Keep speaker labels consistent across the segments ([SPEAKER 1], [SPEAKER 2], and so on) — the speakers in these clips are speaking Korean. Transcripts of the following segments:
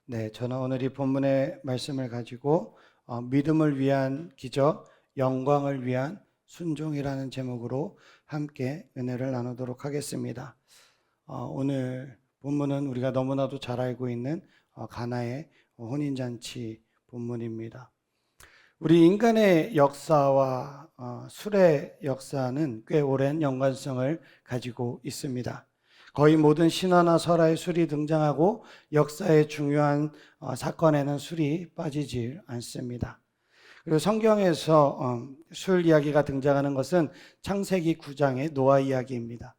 [SPEAKER 1] 네, 저는 오늘 이 본문의 말씀을 가지고 믿음을 위한 기적, 영광을 위한 순종이라는 제목으로 함께 은혜를 나누도록 하겠습니다. 오늘 본문은 우리가 너무나도 잘 알고 있는 가나의 혼인잔치 본문입니다. 우리 인간의 역사와 술의 역사는 꽤 오랜 연관성을 가지고 있습니다. 거의 모든 신화나 설화에 술이 등장하고 역사의 중요한 사건에는 술이 빠지질 않습니다. 그리고 성경에서 술 이야기가 등장하는 것은 창세기 9장의 노아 이야기입니다.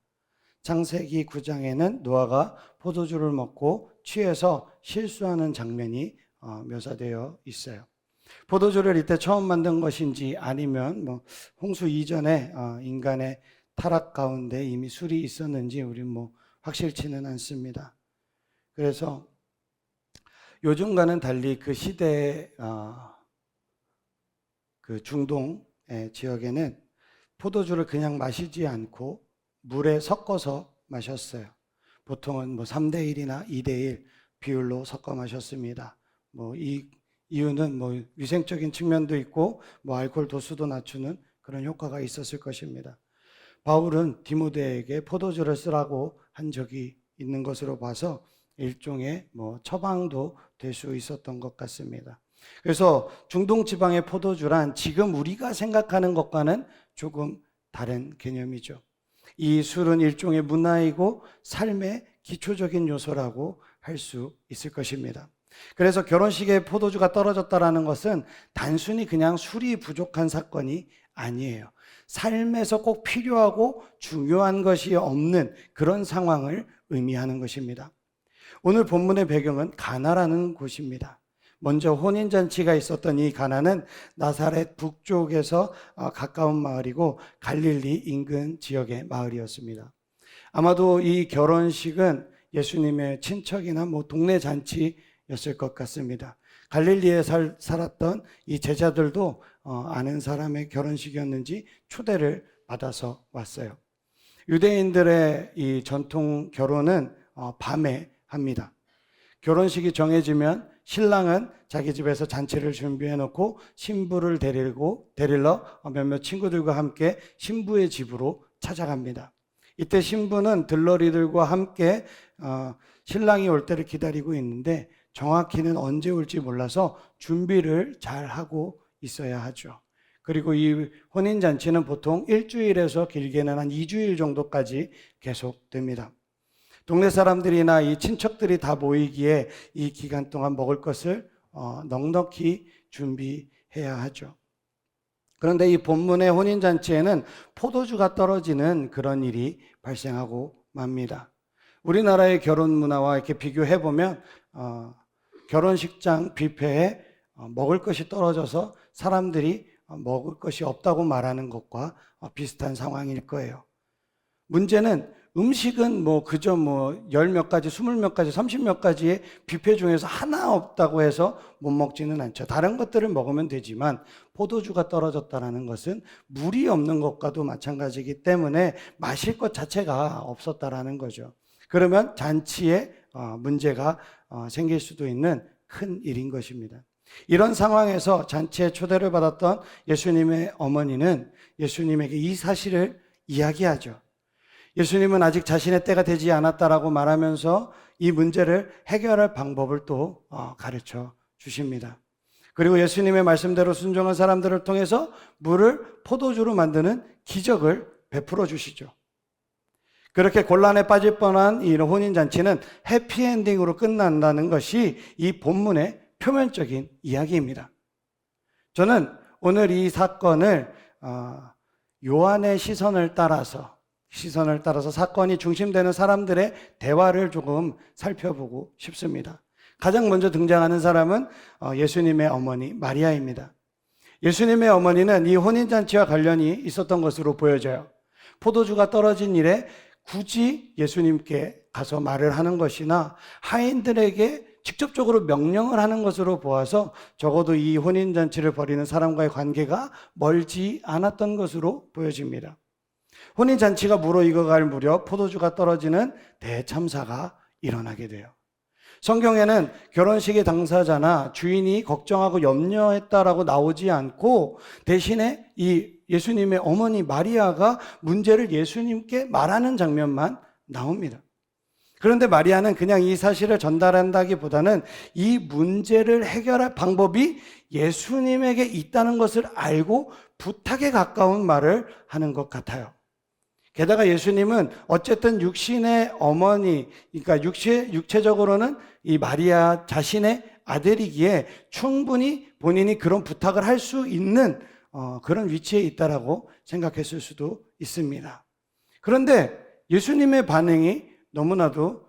[SPEAKER 1] 창세기 9장에는 노아가 포도주를 먹고 취해서 실수하는 장면이 묘사되어 있어요. 포도주를 이때 처음 만든 것인지 아니면 홍수 이전에 인간의 타락 가운데 이미 술이 있었는지 우리는 확실치는 않습니다. 그래서 요즘과는 달리 그 시대의 그 중동의 지역에는 포도주를 그냥 마시지 않고 물에 섞어서 마셨어요. 보통은 3대1이나 2대1 비율로 섞어 마셨습니다. 이 이유는 위생적인 측면도 있고 알코올 도수도 낮추는 그런 효과가 있었을 것입니다. 바울은 디모데에게 포도주를 쓰라고 한 적이 있는 것으로 봐서 일종의 처방도 될 수 있었던 것 같습니다. 그래서 중동 지방의 포도주란 지금 우리가 생각하는 것과는 조금 다른 개념이죠. 이 술은 일종의 문화이고 삶의 기초적인 요소라고 할 수 있을 것입니다. 그래서 결혼식에 포도주가 떨어졌다는 것은 단순히 그냥 술이 부족한 사건이 아니에요. 삶에서 꼭 필요하고 중요한 것이 없는 그런 상황을 의미하는 것입니다. 오늘 본문의 배경은 가나라는 곳입니다. 먼저 혼인잔치가 있었던 이 가나는 나사렛 북쪽에서 가까운 마을이고 갈릴리 인근 지역의 마을이었습니다. 아마도 이 결혼식은 예수님의 친척이나 동네 잔치였을 것 같습니다. 갈릴리에 살았던 이 제자들도 아는 사람의 결혼식이었는지 초대를 받아서 왔어요. 유대인들의 이 전통 결혼은 밤에 합니다. 결혼식이 정해지면 신랑은 자기 집에서 잔치를 준비해 놓고 신부를 데리러 몇몇 친구들과 함께 신부의 집으로 찾아갑니다. 이때 신부는 들러리들과 함께 신랑이 올 때를 기다리고 있는데 정확히는 언제 올지 몰라서 준비를 잘 하고 있어야 하죠. 그리고 이 혼인잔치는 보통 일주일에서 길게는 한 2주일 정도까지 계속됩니다. 동네 사람들이나 이 친척들이 다 모이기에 이 기간 동안 먹을 것을 넉넉히 준비해야 하죠. 그런데 이 본문의 혼인잔치에는 포도주가 떨어지는 그런 일이 발생하고 맙니다. 우리나라의 결혼 문화와 이렇게 비교해보면 결혼식장 뷔페에 먹을 것이 떨어져서 사람들이 먹을 것이 없다고 말하는 것과 비슷한 상황일 거예요. 문제는 음식은 그저 10몇 가지, 20몇 가지, 30몇 가지의 뷔페 중에서 하나 없다고 해서 못 먹지는 않죠. 다른 것들을 먹으면 되지만 포도주가 떨어졌다는 것은 물이 없는 것과도 마찬가지이기 때문에 마실 것 자체가 없었다라는 거죠. 그러면 잔치에 문제가 생길 수도 있는 큰 일인 것입니다. 이런 상황에서 잔치에 초대를 받았던 예수님의 어머니는 예수님에게 이 사실을 이야기하죠. 예수님은 아직 자신의 때가 되지 않았다라고 말하면서 이 문제를 해결할 방법을 또 가르쳐 주십니다. 그리고 예수님의 말씀대로 순종한 사람들을 통해서 물을 포도주로 만드는 기적을 베풀어 주시죠. 그렇게 곤란에 빠질 뻔한 이 혼인잔치는 해피엔딩으로 끝난다는 것이 이 본문의 표면적인 이야기입니다. 저는 오늘 이 사건을 요한의 시선을 따라서 사건이 중심되는 사람들의 대화를 조금 살펴보고 싶습니다. 가장 먼저 등장하는 사람은 예수님의 어머니 마리아입니다. 예수님의 어머니는 이 혼인잔치와 관련이 있었던 것으로 보여져요. 포도주가 떨어진 일에 굳이 예수님께 가서 말을 하는 것이나 하인들에게 직접적으로 명령을 하는 것으로 보아서 적어도 이 혼인잔치를 벌이는 사람과의 관계가 멀지 않았던 것으로 보여집니다. 혼인잔치가 무르익어갈 무렵 포도주가 떨어지는 대참사가 일어나게 돼요. 성경에는 결혼식의 당사자나 주인이 걱정하고 염려했다라고 나오지 않고 대신에 이 예수님의 어머니 마리아가 문제를 예수님께 말하는 장면만 나옵니다. 그런데 마리아는 그냥 이 사실을 전달한다기보다는 이 문제를 해결할 방법이 예수님에게 있다는 것을 알고 부탁에 가까운 말을 하는 것 같아요. 게다가 예수님은 어쨌든 육신의 어머니, 그러니까 육체적으로는 이 마리아 자신의 아들이기에 충분히 본인이 그런 부탁을 할 수 있는 그런 위치에 있다라고 생각했을 수도 있습니다. 그런데 예수님의 반응이 너무나도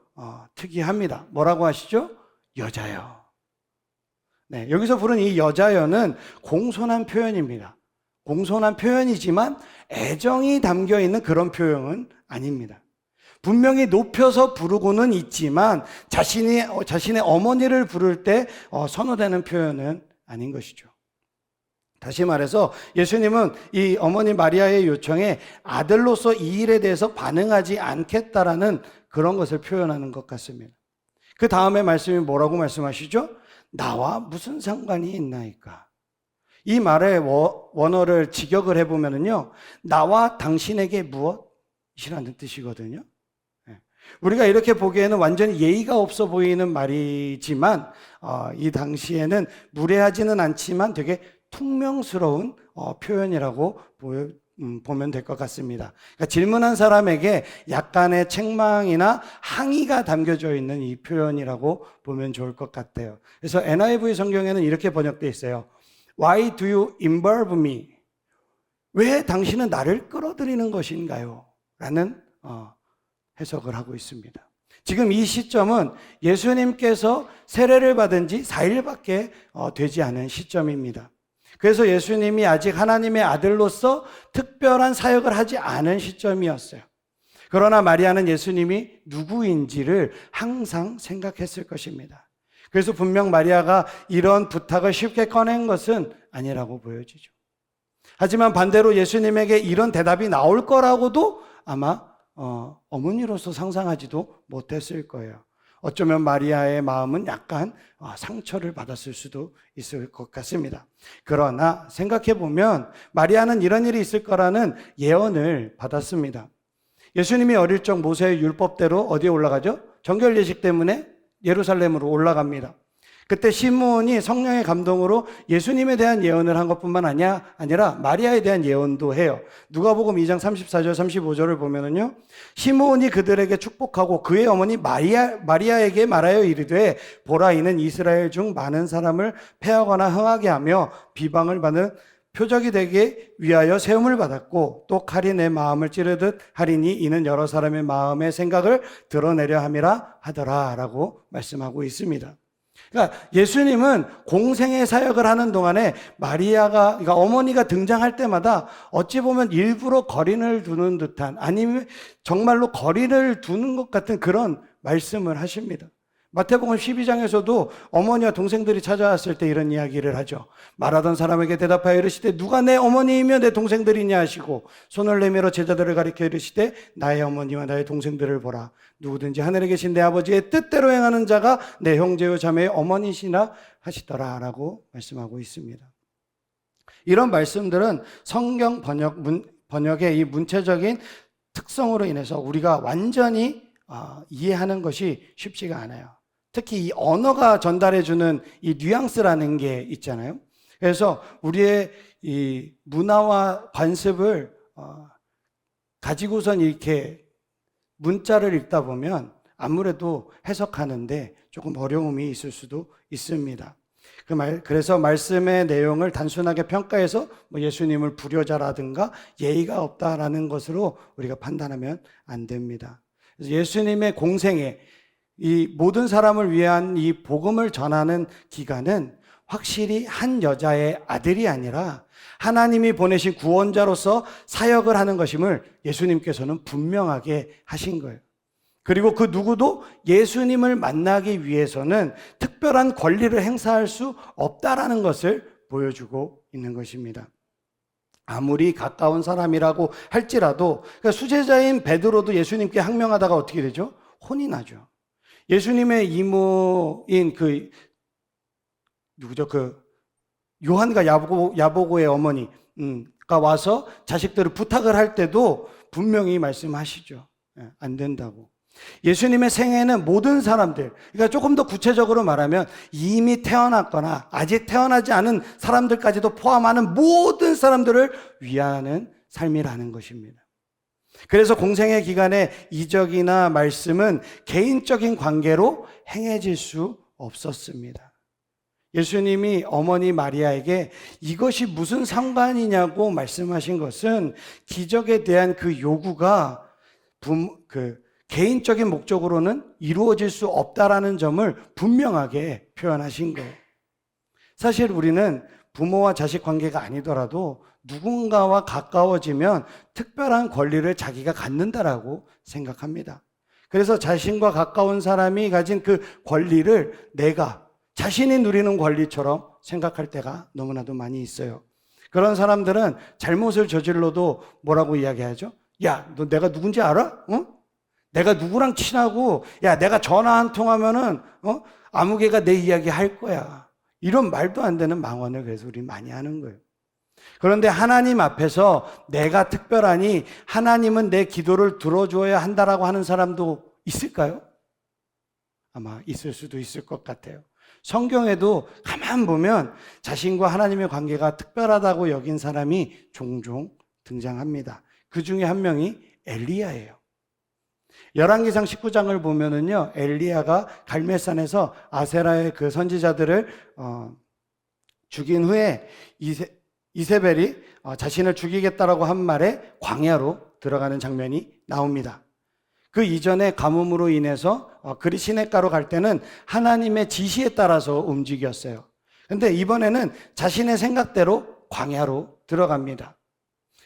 [SPEAKER 1] 특이합니다. 뭐라고 하시죠? 여자여. 네, 여기서 부른 이 여자여는 공손한 표현입니다. 공손한 표현이지만 애정이 담겨 있는 그런 표현은 아닙니다. 분명히 높여서 부르고는 있지만 자신의 어머니를 부를 때 선호되는 표현은 아닌 것이죠. 다시 말해서 예수님은 이 어머니 마리아의 요청에 아들로서 이 일에 대해서 반응하지 않겠다라는 그런 것을 표현하는 것 같습니다. 그 다음에 말씀이 뭐라고 말씀하시죠? 나와 무슨 상관이 있나이까? 이 말의 원어를 직역을 해보면요, 나와 당신에게 무엇이라는 뜻이거든요. 우리가 이렇게 보기에는 완전히 예의가 없어 보이는 말이지만 이 당시에는 무례하지는 않지만 되게 퉁명스러운 표현이라고 보면 될 것 같습니다. 그러니까 질문한 사람에게 약간의 책망이나 항의가 담겨져 있는 이 표현이라고 보면 좋을 것 같아요. 그래서 NIV 성경에는 이렇게 번역되어 있어요. Why do you involve me? 왜 당신은 나를 끌어들이는 것인가요? 라는 해석을 하고 있습니다. 지금 이 시점은 예수님께서 세례를 받은 지 4일밖에 되지 않은 시점입니다. 그래서 예수님이 아직 하나님의 아들로서 특별한 사역을 하지 않은 시점이었어요. 그러나 마리아는 예수님이 누구인지를 항상 생각했을 것입니다. 그래서 분명 마리아가 이런 부탁을 쉽게 꺼낸 것은 아니라고 보여지죠. 하지만 반대로 예수님에게 이런 대답이 나올 거라고도 아마 어머니로서 상상하지도 못했을 거예요. 어쩌면 마리아의 마음은 약간 상처를 받았을 수도 있을 것 같습니다. 그러나 생각해보면 마리아는 이런 일이 있을 거라는 예언을 받았습니다. 예수님이 어릴 적 모세의 율법대로 어디에 올라가죠? 정결 예식 때문에 예루살렘으로 올라갑니다. 그때 시므온이 성령의 감동으로 예수님에 대한 예언을 한 것뿐만 아니라 마리아에 대한 예언도 해요. 누가복음 2장 34절 35절을 보면은요, 시므온이 그들에게 축복하고 그의 어머니 마리아에게 말하여 이르되 보라 이는 이스라엘 중 많은 사람을 패하거나 흥하게 하며 비방을 받는 표적이 되게 위하여 세움을 받았고 또 칼이 내 마음을 찌르듯 하리니 이는 여러 사람의 마음의 생각을 드러내려 함이라 하더라 라고 말씀하고 있습니다. 그러니까 예수님은 공생의 사역을 하는 동안에 그러니까 어머니가 등장할 때마다 어찌 보면 일부러 거리를 두는 듯한, 아니면 정말로 거리를 두는 것 같은 그런 말씀을 하십니다. 마태복음 12장에서도 어머니와 동생들이 찾아왔을 때 이런 이야기를 하죠. 말하던 사람에게 대답하여 이르시되 누가 내 어머니이며 내 동생들이냐 하시고 손을 내밀어 제자들을 가리켜 이르시되 나의 어머니와 나의 동생들을 보라. 누구든지 하늘에 계신 내 아버지의 뜻대로 행하는 자가 내 형제요 자매의 어머니시나 하시더라 라고 말씀하고 있습니다. 이런 말씀들은 성경 번역의 이 문체적인 특성으로 인해서 우리가 완전히 이해하는 것이 쉽지가 않아요. 특히 이 언어가 전달해주는 이 뉘앙스라는 게 있잖아요. 그래서 우리의 이 문화와 관습을 가지고선 이렇게 문자를 읽다 보면 아무래도 해석하는데 조금 어려움이 있을 수도 있습니다. 그래서 말씀의 내용을 단순하게 평가해서 예수님을 불효자라든가 예의가 없다라는 것으로 우리가 판단하면 안 됩니다. 그래서 예수님의 공생애, 이 모든 사람을 위한 이 복음을 전하는 기간은 확실히 한 여자의 아들이 아니라 하나님이 보내신 구원자로서 사역을 하는 것임을 예수님께서는 분명하게 하신 거예요. 그리고 그 누구도 예수님을 만나기 위해서는 특별한 권리를 행사할 수 없다라는 것을 보여주고 있는 것입니다. 아무리 가까운 사람이라고 할지라도, 그러니까 수제자인 베드로도 예수님께 항명하다가 어떻게 되죠? 혼이 나죠. 예수님의 이모인 누구죠? 요한과 야보고의 어머니가 와서 자식들을 부탁을 할 때도 분명히 말씀하시죠. 안 된다고. 예수님의 생애는 모든 사람들, 그러니까 조금 더 구체적으로 말하면 이미 태어났거나 아직 태어나지 않은 사람들까지도 포함하는 모든 사람들을 위하는 삶이라는 것입니다. 그래서 공생의 기간에 이적이나 말씀은 개인적인 관계로 행해질 수 없었습니다. 예수님이 어머니 마리아에게 이것이 무슨 상관이냐고 말씀하신 것은 기적에 대한 그 요구가 개인적인 목적으로는 이루어질 수 없다라는 점을 분명하게 표현하신 거예요. 사실 우리는 부모와 자식 관계가 아니더라도 누군가와 가까워지면 특별한 권리를 자기가 갖는다라고 생각합니다. 그래서 자신과 가까운 사람이 가진 그 권리를 내가 자신이 누리는 권리처럼 생각할 때가 너무나도 많이 있어요. 그런 사람들은 잘못을 저질러도 뭐라고 이야기하죠? 야, 너 내가 누군지 알아? 내가 누구랑 친하고, 야, 내가 전화 한 통 하면은, 아무개가 내 이야기 할 거야. 이런 말도 안 되는 망언을 그래서 우리 많이 하는 거예요. 그런데 하나님 앞에서 내가 특별하니 하나님은 내 기도를 들어줘야 한다라고 하는 사람도 있을까요? 아마 있을 수도 있을 것 같아요. 성경에도 가만 보면 자신과 하나님의 관계가 특별하다고 여긴 사람이 종종 등장합니다. 그 중에 한 명이 엘리야예요. 열왕기상 19장을 보면은요, 엘리야가 갈멜산에서 아세라의 그 선지자들을 죽인 후에 이세벨이 자신을 죽이겠다라고 한 말에 광야로 들어가는 장면이 나옵니다. 그 이전에 가뭄으로 인해서 그리 시냇가로 갈 때는 하나님의 지시에 따라서 움직였어요. 근데 이번에는 자신의 생각대로 광야로 들어갑니다.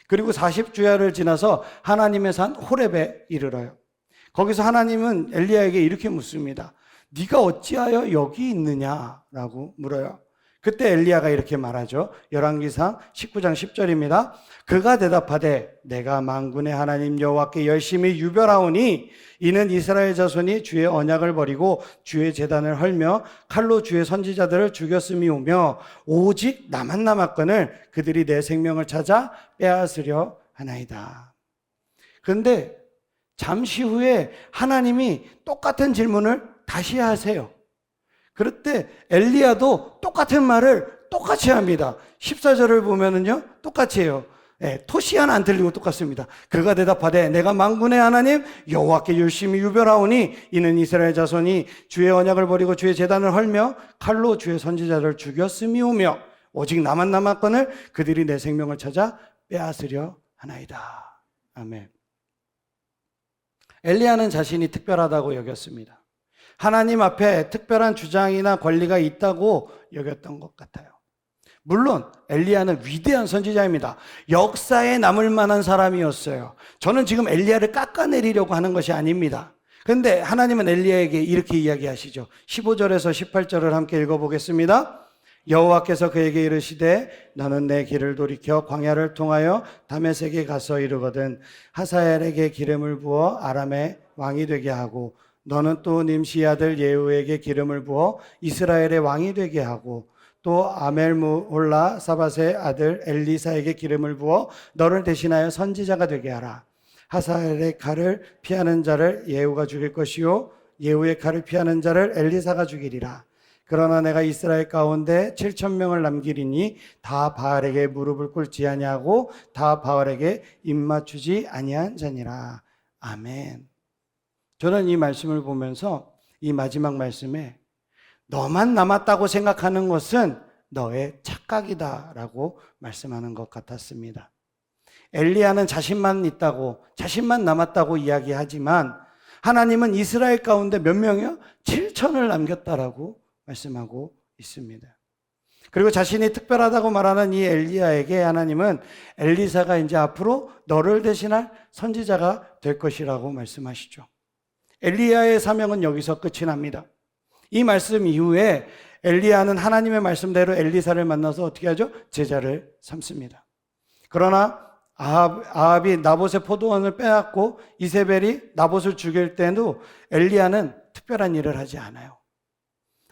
[SPEAKER 1] 그리고 40주야를 지나서 하나님의 산 호렙에 이르러요. 거기서 하나님은 엘리야에게 이렇게 묻습니다. 네가 어찌하여 여기 있느냐라고 물어요. 그때 엘리야가 이렇게 말하죠. 열왕기상 19장 10절입니다. 그가 대답하되 내가 만군의 하나님 여호와께 열심히 유별하오니 이는 이스라엘 자손이 주의 언약을 버리고 주의 제단을 헐며 칼로 주의 선지자들을 죽였음이오며 오직 나만 남았거늘 그들이 내 생명을 찾아 빼앗으려 하나이다. 그런데 잠시 후에 하나님이 똑같은 질문을 다시 하세요. 그럴 때 엘리야도 똑같은 말을 똑같이 합니다. 14절을 보면은요, 똑같이 해요. 토시 하나 안 틀리고 똑같습니다. 그가 대답하되 내가 만군의 하나님 여호와께 열심히 유별하오니 이는 이스라엘 자손이 주의 언약을 버리고 주의 제단을 헐며 칼로 주의 선지자를 죽였음이오며 오직 나만 남았거늘 그들이 내 생명을 찾아 빼앗으려 하나이다. 아멘. 엘리야는 자신이 특별하다고 여겼습니다. 하나님 앞에 특별한 주장이나 권리가 있다고 여겼던 것 같아요. 물론 엘리야는 위대한 선지자입니다. 역사에 남을 만한 사람이었어요. 저는 지금 엘리야를 깎아내리려고 하는 것이 아닙니다. 그런데 하나님은 엘리야에게 이렇게 이야기하시죠. 15절에서 18절을 함께 읽어보겠습니다. 여호와께서 그에게 이르시되 너는 내 길을 돌이켜 광야를 통하여 다메섹에 가서 이르거든 하사엘에게 기름을 부어 아람의 왕이 되게 하고 너는 또 님시 아들 예후에게 기름을 부어 이스라엘의 왕이 되게 하고 또 아멜무홀라 사밧의 아들 엘리사에게 기름을 부어 너를 대신하여 선지자가 되게 하라. 하사엘의 칼을 피하는 자를 예후가 죽일 것이요 예후의 칼을 피하는 자를 엘리사가 죽이리라. 그러나 내가 이스라엘 가운데 7,000명을 남기리니 다 바알에게 무릎을 꿇지 아니하고 다 바알에게 입맞추지 아니한 자니라. 아멘. 저는 이 말씀을 보면서 이 마지막 말씀에 너만 남았다고 생각하는 것은 너의 착각이다라고 말씀하는 것 같았습니다. 엘리야는 자신만 있다고, 자신만 남았다고 이야기하지만 하나님은 이스라엘 가운데 몇 명이요? 7천을 남겼다라고 말씀하고 있습니다. 그리고 자신이 특별하다고 말하는 이 엘리야에게 하나님은 엘리사가 이제 앞으로 너를 대신할 선지자가 될 것이라고 말씀하시죠. 엘리야의 사명은 여기서 끝이 납니다. 이 말씀 이후에 엘리야는 하나님의 말씀대로 엘리사를 만나서 어떻게 하죠? 제자를 삼습니다. 그러나 아합이 나봇의 포도원을 빼앗고 이세벨이 나봇을 죽일 때도 엘리야는 특별한 일을 하지 않아요.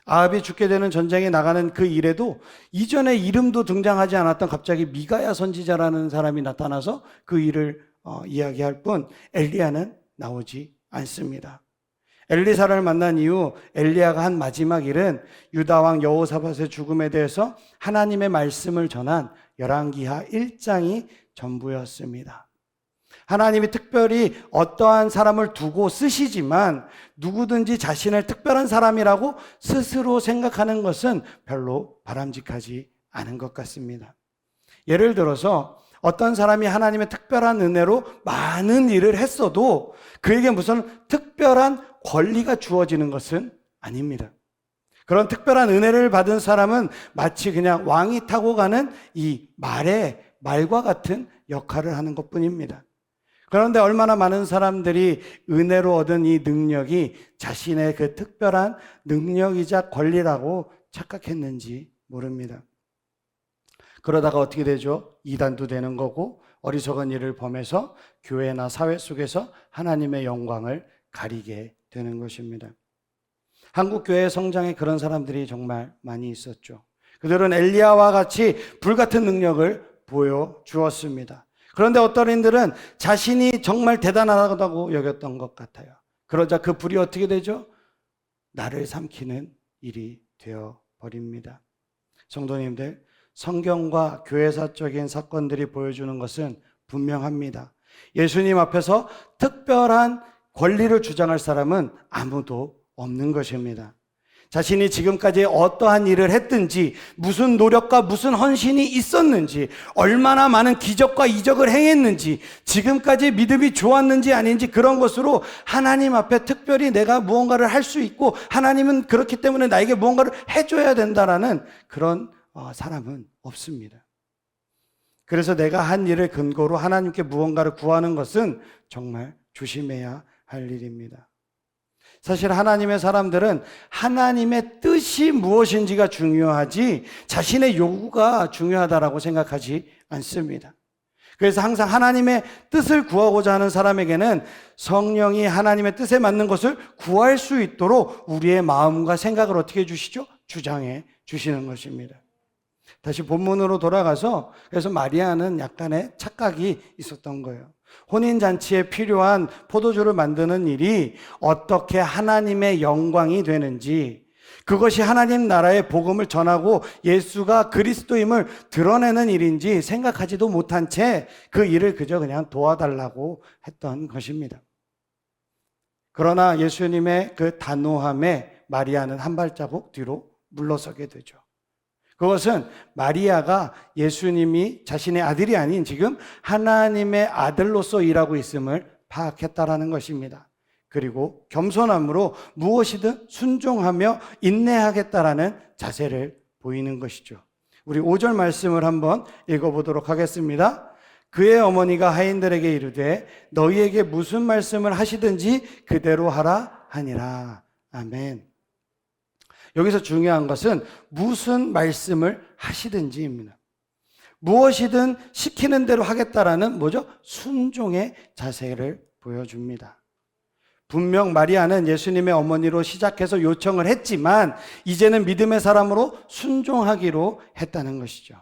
[SPEAKER 1] 아합이 죽게 되는 전쟁에 나가는 그 일에도 이전에 이름도 등장하지 않았던 갑자기 미가야 선지자라는 사람이 나타나서 그 일을 이야기할 뿐 엘리야는 나오지 않습니다. 엘리사를 만난 이후 엘리야가 한 마지막 일은 유다 왕 여호사밧의 죽음에 대해서 하나님의 말씀을 전한 열왕기하 1장이 전부였습니다. 하나님이 특별히 어떠한 사람을 두고 쓰시지만 누구든지 자신을 특별한 사람이라고 스스로 생각하는 것은 별로 바람직하지 않은 것 같습니다. 예를 들어서 어떤 사람이 하나님의 특별한 은혜로 많은 일을 했어도 그에게 무슨 특별한 권리가 주어지는 것은 아닙니다. 그런 특별한 은혜를 받은 사람은 마치 그냥 왕이 타고 가는 이 말과 같은 역할을 하는 것뿐입니다. 그런데 얼마나 많은 사람들이 은혜로 얻은 이 능력이 자신의 그 특별한 능력이자 권리라고 착각했는지 모릅니다. 그러다가 어떻게 되죠? 이단도 되는 거고 어리석은 일을 범해서 교회나 사회 속에서 하나님의 영광을 가리게 되는 것입니다. 한국 교회 성장에 그런 사람들이 정말 많이 있었죠. 그들은 엘리야와 같이 불같은 능력을 보여주었습니다. 그런데 어떤 이들은 자신이 정말 대단하다고 여겼던 것 같아요. 그러자 그 불이 어떻게 되죠? 나를 삼키는 일이 되어버립니다. 성도님들, 성경과 교회사적인 사건들이 보여주는 것은 분명합니다. 예수님 앞에서 특별한 권리를 주장할 사람은 아무도 없는 것입니다. 자신이 지금까지 어떠한 일을 했든지 무슨 노력과 무슨 헌신이 있었는지 얼마나 많은 기적과 이적을 행했는지 지금까지 믿음이 좋았는지 아닌지 그런 것으로 하나님 앞에 특별히 내가 무언가를 할 수 있고 하나님은 그렇기 때문에 나에게 무언가를 해줘야 된다라는 그런 사람은 없습니다. 그래서 내가 한 일을 근거로 하나님께 무언가를 구하는 것은 정말 조심해야 할 일입니다. 사실 하나님의 사람들은 하나님의 뜻이 무엇인지가 중요하지 자신의 요구가 중요하다라고 생각하지 않습니다. 그래서 항상 하나님의 뜻을 구하고자 하는 사람에게는 성령이 하나님의 뜻에 맞는 것을 구할 수 있도록 우리의 마음과 생각을 어떻게 해주시죠? 주장해 주시는 것입니다. 다시 본문으로 돌아가서 그래서 마리아는 약간의 착각이 있었던 거예요. 혼인잔치에 필요한 포도주를 만드는 일이 어떻게 하나님의 영광이 되는지, 그것이 하나님 나라의 복음을 전하고 예수가 그리스도임을 드러내는 일인지 생각하지도 못한 채 그 일을 그저 그냥 도와달라고 했던 것입니다. 그러나 예수님의 그 단호함에 마리아는 한 발자국 뒤로 물러서게 되죠. 그것은 마리아가 예수님이 자신의 아들이 아닌 지금 하나님의 아들로서 일하고 있음을 파악했다라는 것입니다. 그리고 겸손함으로 무엇이든 순종하며 인내하겠다라는 자세를 보이는 것이죠. 우리 5절 말씀을 한번 읽어보도록 하겠습니다. 그의 어머니가 하인들에게 이르되 너희에게 무슨 말씀을 하시든지 그대로 하라 하니라. 아멘. 여기서 중요한 것은 무슨 말씀을 하시든지입니다. 무엇이든 시키는 대로 하겠다라는 뭐죠? 순종의 자세를 보여줍니다. 분명 마리아는 예수님의 어머니로 시작해서 요청을 했지만 이제는 믿음의 사람으로 순종하기로 했다는 것이죠.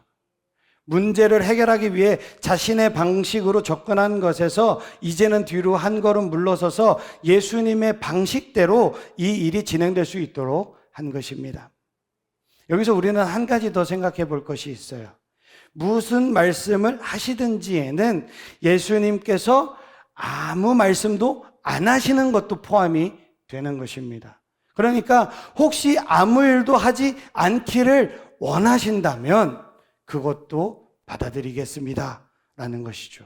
[SPEAKER 1] 문제를 해결하기 위해 자신의 방식으로 접근한 것에서 이제는 뒤로 한 걸음 물러서서 예수님의 방식대로 이 일이 진행될 수 있도록 한 것입니다. 여기서 우리는 한 가지 더 생각해 볼 것이 있어요. 무슨 말씀을 하시든지에는 예수님께서 아무 말씀도 안 하시는 것도 포함이 되는 것입니다. 그러니까 혹시 아무 일도 하지 않기를 원하신다면 그것도 받아들이겠습니다 라는 것이죠.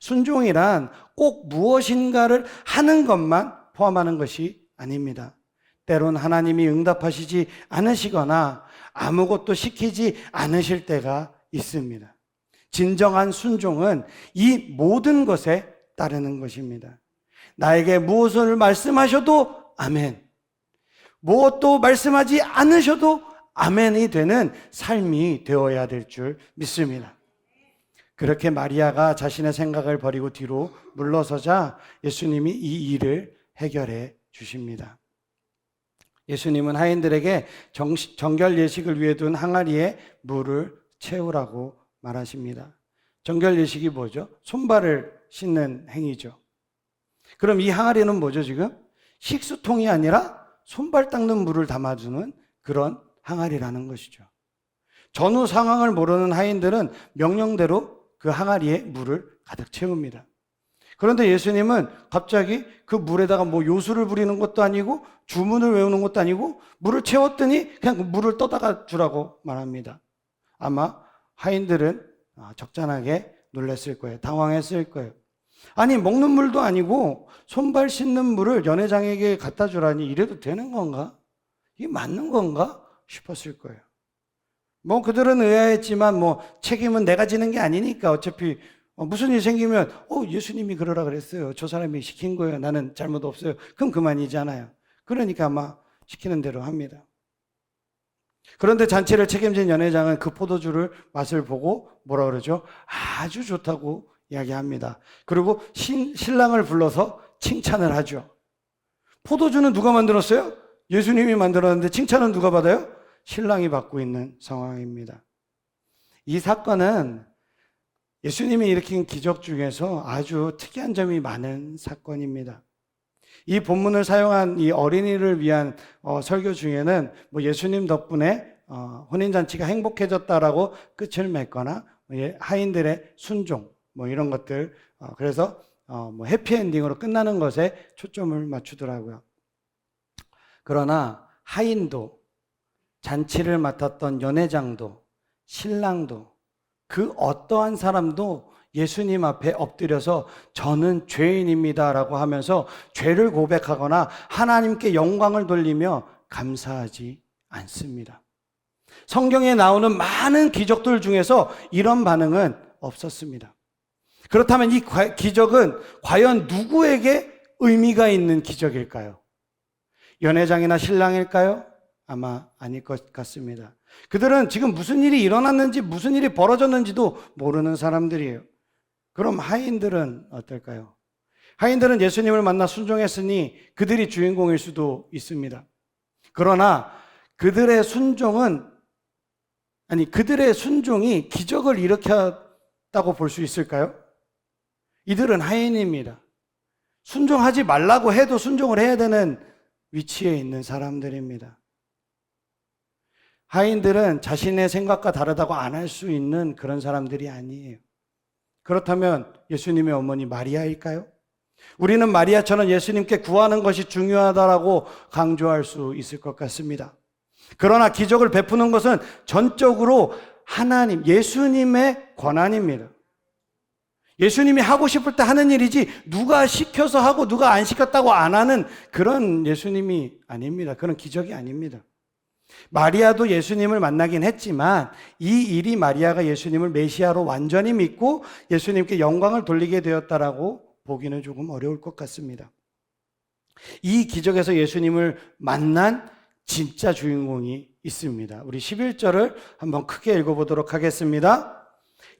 [SPEAKER 1] 순종이란 꼭 무엇인가를 하는 것만 포함하는 것이 아닙니다. 때론 하나님이 응답하시지 않으시거나 아무것도 시키지 않으실 때가 있습니다. 진정한 순종은 이 모든 것에 따르는 것입니다. 나에게 무엇을 말씀하셔도 아멘, 무엇도 말씀하지 않으셔도 아멘이 되는 삶이 되어야 될 줄 믿습니다. 그렇게 마리아가 자신의 생각을 버리고 뒤로 물러서자 예수님이 이 일을 해결해 주십니다. 예수님은 하인들에게 정결 예식을 위해 둔 항아리에 물을 채우라고 말하십니다. 정결 예식이 뭐죠? 손발을 씻는 행위죠. 그럼 이 항아리는 뭐죠, 지금? 식수통이 아니라 손발 닦는 물을 담아주는 그런 항아리라는 것이죠. 전후 상황을 모르는 하인들은 명령대로 그 항아리에 물을 가득 채웁니다. 그런데 예수님은 갑자기 그 물에다가 뭐 요술을 부리는 것도 아니고 주문을 외우는 것도 아니고 물을 채웠더니 그냥 그 물을 떠다가 주라고 말합니다. 아마 하인들은 적잖하게 놀랐을 거예요. 당황했을 거예요. 아니, 먹는 물도 아니고 손발 씻는 물을 연회장에게 갖다 주라니 이래도 되는 건가? 이게 맞는 건가? 싶었을 거예요. 뭐 그들은 의아했지만 뭐 책임은 내가 지는 게 아니니까 어차피 무슨 일이 생기면 예수님이 그러라 그랬어요. 저 사람이 시킨 거예요. 나는 잘못 없어요. 그럼 그만이잖아요. 그러니까 아마 시키는 대로 합니다. 그런데 잔치를 책임진 연회장은 그 포도주를 맛을 보고 뭐라 그러죠? 아주 좋다고 이야기합니다. 그리고 신랑을 불러서 칭찬을 하죠. 포도주는 누가 만들었어요? 예수님이 만들었는데 칭찬은 누가 받아요? 신랑이 받고 있는 상황입니다. 이 사건은 예수님이 일으킨 기적 중에서 아주 특이한 점이 많은 사건입니다. 이 본문을 사용한 이 어린이를 위한 설교 중에는 뭐 예수님 덕분에 혼인잔치가 행복해졌다라고 끝을 맺거나 하인들의 순종 뭐 이런 것들 그래서 뭐 해피엔딩으로 끝나는 것에 초점을 맞추더라고요. 그러나 하인도 잔치를 맡았던 연회장도 신랑도 그 어떠한 사람도 예수님 앞에 엎드려서 저는 죄인입니다라고 하면서 죄를 고백하거나 하나님께 영광을 돌리며 감사하지 않습니다. 성경에 나오는 많은 기적들 중에서 이런 반응은 없었습니다. 그렇다면 이 기적은 과연 누구에게 의미가 있는 기적일까요? 연회장이나 신랑일까요? 아마 아닐 것 같습니다. 그들은 지금 무슨 일이 일어났는지 무슨 일이 벌어졌는지도 모르는 사람들이에요. 그럼 하인들은 어떨까요? 하인들은 예수님을 만나 순종했으니 그들이 주인공일 수도 있습니다. 그러나 그들의 순종이 기적을 일으켰다고 볼 수 있을까요? 이들은 하인입니다. 순종하지 말라고 해도 순종을 해야 되는 위치에 있는 사람들입니다. 하인들은 자신의 생각과 다르다고 안 할 수 있는 그런 사람들이 아니에요. 그렇다면 예수님의 어머니 마리아일까요? 우리는 마리아처럼 예수님께 구하는 것이 중요하다라고 강조할 수 있을 것 같습니다. 그러나 기적을 베푸는 것은 전적으로 하나님, 예수님의 권한입니다. 예수님이 하고 싶을 때 하는 일이지 누가 시켜서 하고 누가 안 시켰다고 안 하는 그런 예수님이 아닙니다. 그런 기적이 아닙니다. 마리아도 예수님을 만나긴 했지만 이 일이 마리아가 예수님을 메시아로 완전히 믿고 예수님께 영광을 돌리게 되었다라고 보기는 조금 어려울 것 같습니다. 이 기적에서 예수님을 만난 진짜 주인공이 있습니다. 우리 11절을 한번 크게 읽어보도록 하겠습니다.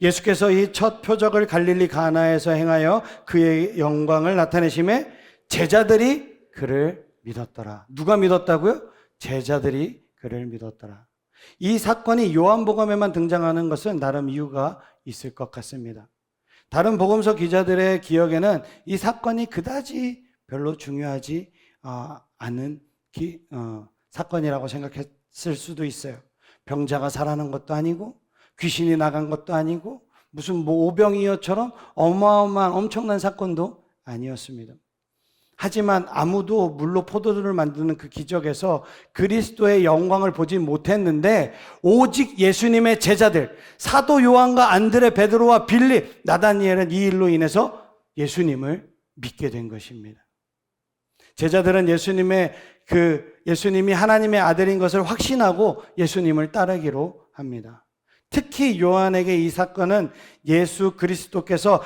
[SPEAKER 1] 예수께서 이 첫 표적을 갈릴리 가나에서 행하여 그의 영광을 나타내심에 제자들이 그를 믿었더라. 누가 믿었다고요? 제자들이 그를 믿었더라. 이 사건이 요한복음에만 등장하는 것은 나름 이유가 있을 것 같습니다. 다른 복음서 기자들의 기억에는 이 사건이 그다지 별로 중요하지 않은 사건이라고 생각했을 수도 있어요. 병자가 살아난 것도 아니고 귀신이 나간 것도 아니고 무슨 뭐 오병이어처럼 어마어마한 엄청난 사건도 아니었습니다. 하지만 아무도 물로 포도주를 만드는 그 기적에서 그리스도의 영광을 보지 못했는데 오직 예수님의 제자들 사도 요한과 안드레, 베드로와 빌립, 나다니엘은 이 일로 인해서 예수님을 믿게 된 것입니다. 제자들은 예수님이 하나님의 아들인 것을 확신하고 예수님을 따르기로 합니다. 특히 요한에게 이 사건은 예수 그리스도에게서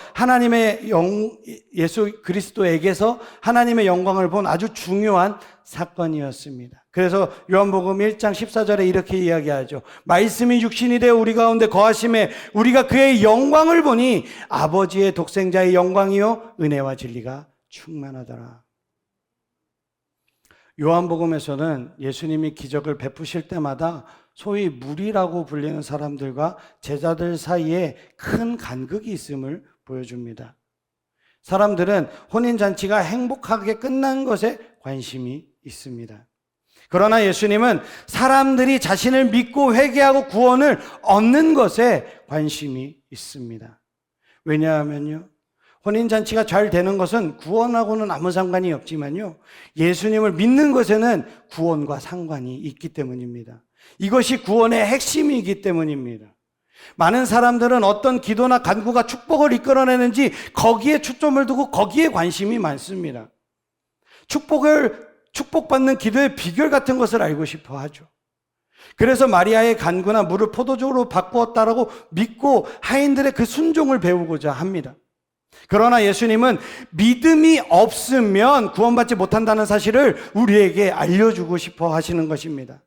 [SPEAKER 1] 하나님의 영광을 본 아주 중요한 사건이었습니다. 그래서 요한복음 1장 14절에 이렇게 이야기하죠. 말씀이 육신이 되어 우리 가운데 거하심에 우리가 그의 영광을 보니 아버지의 독생자의 영광이요 은혜와 진리가 충만하더라. 요한복음에서는 예수님이 기적을 베푸실 때마다 소위 무리라고 불리는 사람들과 제자들 사이에 큰 간극이 있음을 보여줍니다. 사람들은 혼인잔치가 행복하게 끝난 것에 관심이 있습니다. 그러나 예수님은 사람들이 자신을 믿고 회개하고 구원을 얻는 것에 관심이 있습니다. 왜냐하면요, 혼인잔치가 잘 되는 것은 구원하고는 아무 상관이 없지만요, 예수님을 믿는 것에는 구원과 상관이 있기 때문입니다. 이것이 구원의 핵심이기 때문입니다. 많은 사람들은 어떤 기도나 간구가 축복을 이끌어내는지 거기에 초점을 두고 거기에 관심이 많습니다. 축복받는 기도의 비결 같은 것을 알고 싶어 하죠. 그래서 마리아의 간구나 물을 포도주로 바꾸었다라고 믿고 하인들의 그 순종을 배우고자 합니다. 그러나 예수님은 믿음이 없으면 구원받지 못한다는 사실을 우리에게 알려주고 싶어 하시는 것입니다.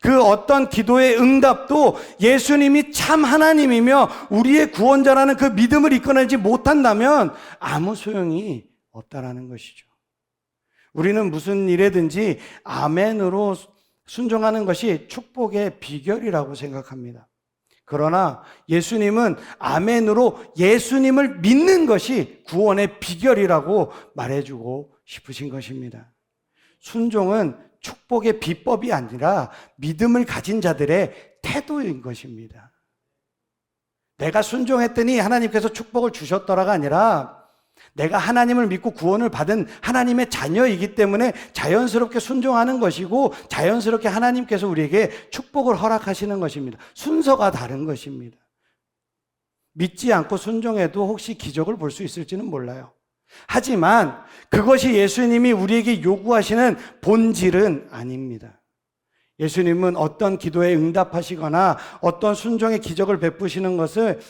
[SPEAKER 1] 그 어떤 기도의 응답도 예수님이 참 하나님이며 우리의 구원자라는 그 믿음을 이끌어내지 못한다면 아무 소용이 없다라는 것이죠. 우리는 무슨 일에든지 아멘으로 순종하는 것이 축복의 비결이라고 생각합니다. 그러나 예수님은 아멘으로 예수님을 믿는 것이 구원의 비결이라고 말해주고 싶으신 것입니다. 순종은 축복의 비법이 아니라 믿음을 가진 자들의 태도인 것입니다. 내가 순종했더니 하나님께서 축복을 주셨더라가 아니라 내가 하나님을 믿고 구원을 받은 하나님의 자녀이기 때문에 자연스럽게 순종하는 것이고 자연스럽게 하나님께서 우리에게 축복을 허락하시는 것입니다. 순서가 다른 것입니다. 믿지 않고 순종해도 혹시 기적을 볼 수 있을지는 몰라요. 하지만 그것이 예수님이 우리에게 요구하시는 본질은 아닙니다. 예수님은 어떤 기도에 응답하시거나 어떤 순종의 기적을 베푸시는 것을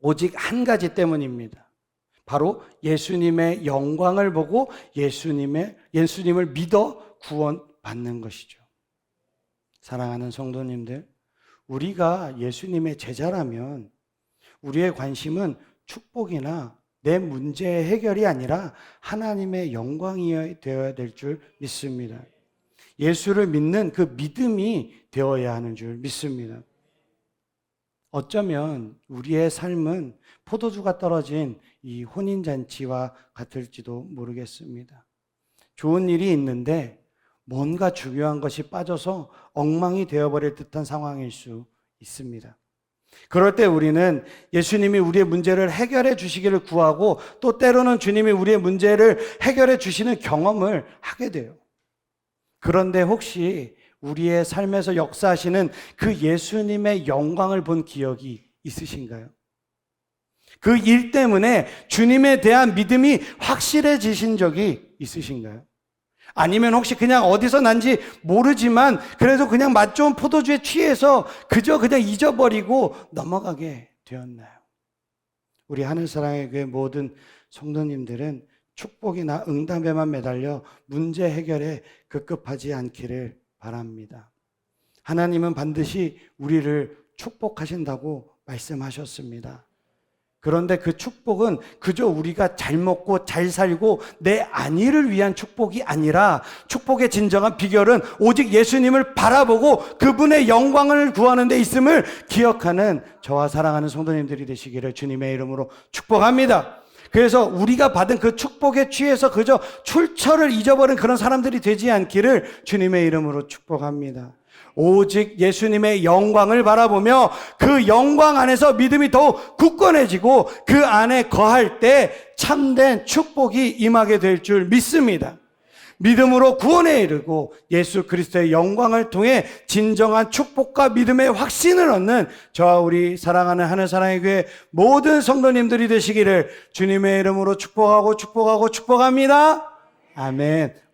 [SPEAKER 1] 오직 한 가지 때문입니다. 바로 예수님의 영광을 보고 예수님을 믿어 구원받는 것이죠. 사랑하는 성도님들, 우리가 예수님의 제자라면 우리의 관심은 축복이나 내 문제의 해결이 아니라 하나님의 영광이 되어야 될 줄 믿습니다. 예수를 믿는 그 믿음이 되어야 하는 줄 믿습니다. 어쩌면 우리의 삶은 포도주가 떨어진 이 혼인잔치와 같을지도 모르겠습니다. 좋은 일이 있는데 뭔가 중요한 것이 빠져서 엉망이 되어버릴 듯한 상황일 수 있습니다. 그럴 때 우리는 예수님이 우리의 문제를 해결해 주시기를 구하고 또 때로는 주님이 우리의 문제를 해결해 주시는 경험을 하게 돼요. 그런데 혹시 우리의 삶에서 역사하시는 그 예수님의 영광을 본 기억이 있으신가요? 그 일 때문에 주님에 대한 믿음이 확실해지신 적이 있으신가요? 아니면 혹시 그냥 어디서 난지 모르지만 그래도 그냥 맛 좋은 포도주에 취해서 그냥 잊어버리고 넘어가게 되었나요? 우리 하늘사랑의 교회 모든 성도님들은 축복이나 응답에만 매달려 문제 해결에 급급하지 않기를 바랍니다. 하나님은 반드시 우리를 축복하신다고 말씀하셨습니다. 그런데 그 축복은 그저 우리가 잘 먹고 잘 살고 내 안위를 위한 축복이 아니라 축복의 진정한 비결은 오직 예수님을 바라보고 그분의 영광을 구하는 데 있음을 기억하는 저와 사랑하는 성도님들이 되시기를 주님의 이름으로 축복합니다. 그래서 우리가 받은 그 축복에 취해서 그저 출처를 잊어버린 그런 사람들이 되지 않기를 주님의 이름으로 축복합니다. 오직 예수님의 영광을 바라보며 그 영광 안에서 믿음이 더욱 굳건해지고 그 안에 거할 때 참된 축복이 임하게 될 줄 믿습니다. 믿음으로 구원에 이르고 예수 그리스도의 영광을 통해 진정한 축복과 믿음의 확신을 얻는 저와 우리 사랑하는 하늘사랑의 교회 모든 성도님들이 되시기를 주님의 이름으로 축복합니다. 아멘.